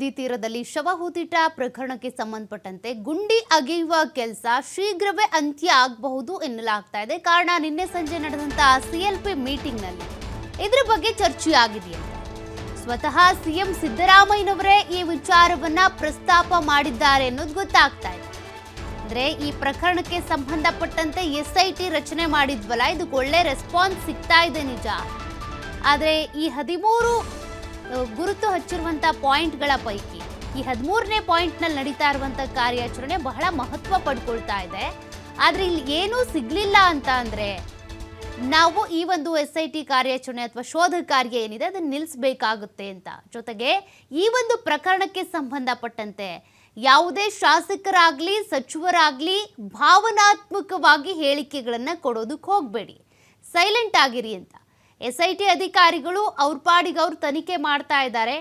ನದಿ ತೀರದಲ್ಲಿ ಶವ ಹೂತಿಟ್ಟ ಪ್ರಕರಣಕ್ಕೆ ಸಂಬಂಧಪಟ್ಟಂತೆ ಗುಂಡಿ ಅಗೆಯುವ ಕೆಲಸ ಶೀಘ್ರವೇ ಅಂತ್ಯ ಆಗಬಹುದು ಎನ್ನಲಾಗ್ತಾ ಇದೆ. ಕಾರಣ ನಿನ್ನೆ ಸಂಜೆ ನಡೆದಂತಹ ಸಿಎಲ್ಪಿ ಮೀಟಿಂಗ್ನಲ್ಲಿ ಇದರ ಬಗ್ಗೆ ಚರ್ಚೆಯಾಗಿದೆಯಂತೆ. ಸ್ವತಃ ಸಿಎಂ ಸಿದ್ದರಾಮಯ್ಯನವರೇ ಈ ವಿಚಾರವನ್ನ ಪ್ರಸ್ತಾಪ ಮಾಡಿದ್ದಾರೆ ಅನ್ನೋದು ಗೊತ್ತಾಗ್ತಾ ಇದೆ. ಅಂದ್ರೆ ಈ ಪ್ರಕರಣಕ್ಕೆ ಸಂಬಂಧಪಟ್ಟಂತೆ SIT ರಚನೆ ಮಾಡಿದ್ವಲ್ಲ, ಇದಕ್ಕೆ ಒಳ್ಳೆ ರೆಸ್ಪಾನ್ಸ್ ಸಿಗ್ತಾ ಇದೆ ನಿಜ. ಆದರೆ ಈ 13 ಗುರುತು ಹಚ್ಚಿರುವಂಥ ಪಾಯಿಂಟ್ಗಳ ಪೈಕಿ ಈ 13ನೇ ಪಾಯಿಂಟ್ನಲ್ಲಿ ನಡೀತಾ ಇರುವಂಥ ಕಾರ್ಯಾಚರಣೆ ಬಹಳ ಮಹತ್ವ ಪಡ್ಕೊಳ್ತಾ ಇದೆ. ಆದರೆ ಇಲ್ಲಿ ಏನೂ ಸಿಗಲಿಲ್ಲ ಅಂತ ಅಂದರೆ ನಾವು ಈ ಒಂದು SIT ಕಾರ್ಯಾಚರಣೆ ಅಥವಾ ಶೋಧ ಕಾರ್ಯ ಏನಿದೆ ಅದನ್ನು ನಿಲ್ಲಿಸಬೇಕಾಗುತ್ತೆ ಅಂತ. ಜೊತೆಗೆ ಈ ಒಂದು ಪ್ರಕರಣಕ್ಕೆ ಸಂಬಂಧಪಟ್ಟಂತೆ ಯಾವುದೇ ಶಾಸಕರಾಗಲಿ ಸಚಿವರಾಗಲಿ ಭಾವನಾತ್ಮಕವಾಗಿ ಹೇಳಿಕೆಗಳನ್ನು ಕೊಡೋದಕ್ಕೆ ಹೋಗಬೇಡಿ, ಸೈಲೆಂಟ್ ಆಗಿರಿ ಅಂತ. SIT ಅಧಿಕಾರಿಗಳು ಅವ್ರ ಪಾಡಿಗೆ ಅವ್ರು ತನಿಖೆ ಮಾಡ್ತಾ ಇದ್ದಾರೆ,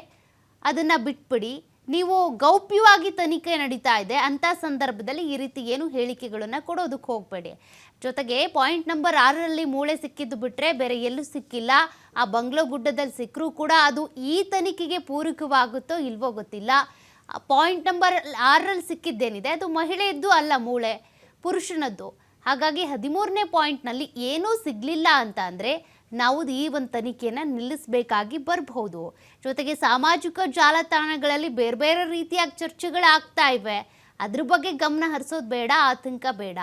ಅದನ್ನು ಬಿಟ್ಬಿಡಿ. ನೀವು ಗೌಪ್ಯವಾಗಿ ತನಿಖೆ ನಡೀತಾ ಇದೆ ಅಂಥ ಸಂದರ್ಭದಲ್ಲಿ ಈ ರೀತಿ ಏನು ಹೇಳಿಕೆಗಳನ್ನು ಕೊಡೋದಕ್ಕೆ ಹೋಗಬೇಡಿ. ಜೊತೆಗೆ ಪಾಯಿಂಟ್ ನಂಬರ್ 6ರಲ್ಲಿ ಮೂಳೆ ಸಿಕ್ಕಿದ್ದು ಬಿಟ್ಟರೆ ಬೇರೆ ಎಲ್ಲೂ ಸಿಕ್ಕಿಲ್ಲ. ಆ ಬಂಗ್ಲೋ ಗುಡ್ಡದಲ್ಲಿ ಸಿಕ್ಕರೂ ಕೂಡ ಅದು ಈ ತನಿಖೆಗೆ ಪೂರಕವಾಗುತ್ತೋ ಇಲ್ವೋ ಗೊತ್ತಿಲ್ಲ. ಪಾಯಿಂಟ್ ನಂಬರ್ 6ರಲ್ಲಿ ಸಿಕ್ಕಿದ್ದೇನಿದೆ ಅದು ಮಹಿಳೆಯದ್ದು ಅಲ್ಲ, ಮೂಳೆ ಪುರುಷನದ್ದು. ಹಾಗಾಗಿ 13ನೇ ಪಾಯಿಂಟ್ನಲ್ಲಿ ಏನೂ ಸಿಗಲಿಲ್ಲ ಅಂತ ಅಂದರೆ ನಾವು ಈ ಒಂದು ತನಿಖೆಯನ್ನು ನಿಲ್ಲಿಸಬೇಕಾಗಿ ಬರಬಹುದು. ಜೊತೆಗೆ ಸಾಮಾಜಿಕ ಜಾಲತಾಣಗಳಲ್ಲಿ ಬೇರೆ ಬೇರೆ ರೀತಿಯಾಗಿ ಚರ್ಚೆಗಳಾಗ್ತಾ ಇವೆ. ಅದ್ರ ಬಗ್ಗೆ ಗಮನ ಹರಿಸೋದು ಬೇಡ, ಆತಂಕ ಬೇಡ.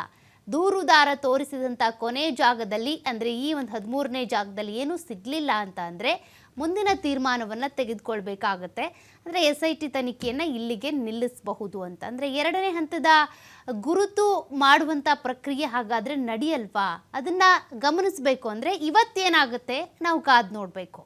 ದೂರುದಾರ ತೋರಿಸಿದಂಥ ಕೊನೆ ಜಾಗದಲ್ಲಿ ಅಂದರೆ ಈ ಒಂದು 13ನೇ ಜಾಗದಲ್ಲಿ ಏನೂ ಸಿಗಲಿಲ್ಲ ಅಂತ ಅಂದರೆ ಮುಂದಿನ ತೀರ್ಮಾನವನ್ನು ತೆಗೆದುಕೊಳ್ಬೇಕಾಗತ್ತೆ. ಅಂದರೆ SIT ತನಿಖೆಯನ್ನು ಇಲ್ಲಿಗೆ ನಿಲ್ಲಿಸಬಹುದು ಅಂತ. ಅಂದರೆ 2ನೇ ಹಂತದ ಗುರುತು ಮಾಡುವಂಥ ಪ್ರಕ್ರಿಯೆ ಹಾಗಾದರೆ ನಡೆಯಲ್ವಾ, ಅದನ್ನು ಗಮನಿಸಬೇಕು ಅಂದರೆ ಇವತ್ತೇನಾಗುತ್ತೆ ನಾವು ಕಾದು ನೋಡಬೇಕು.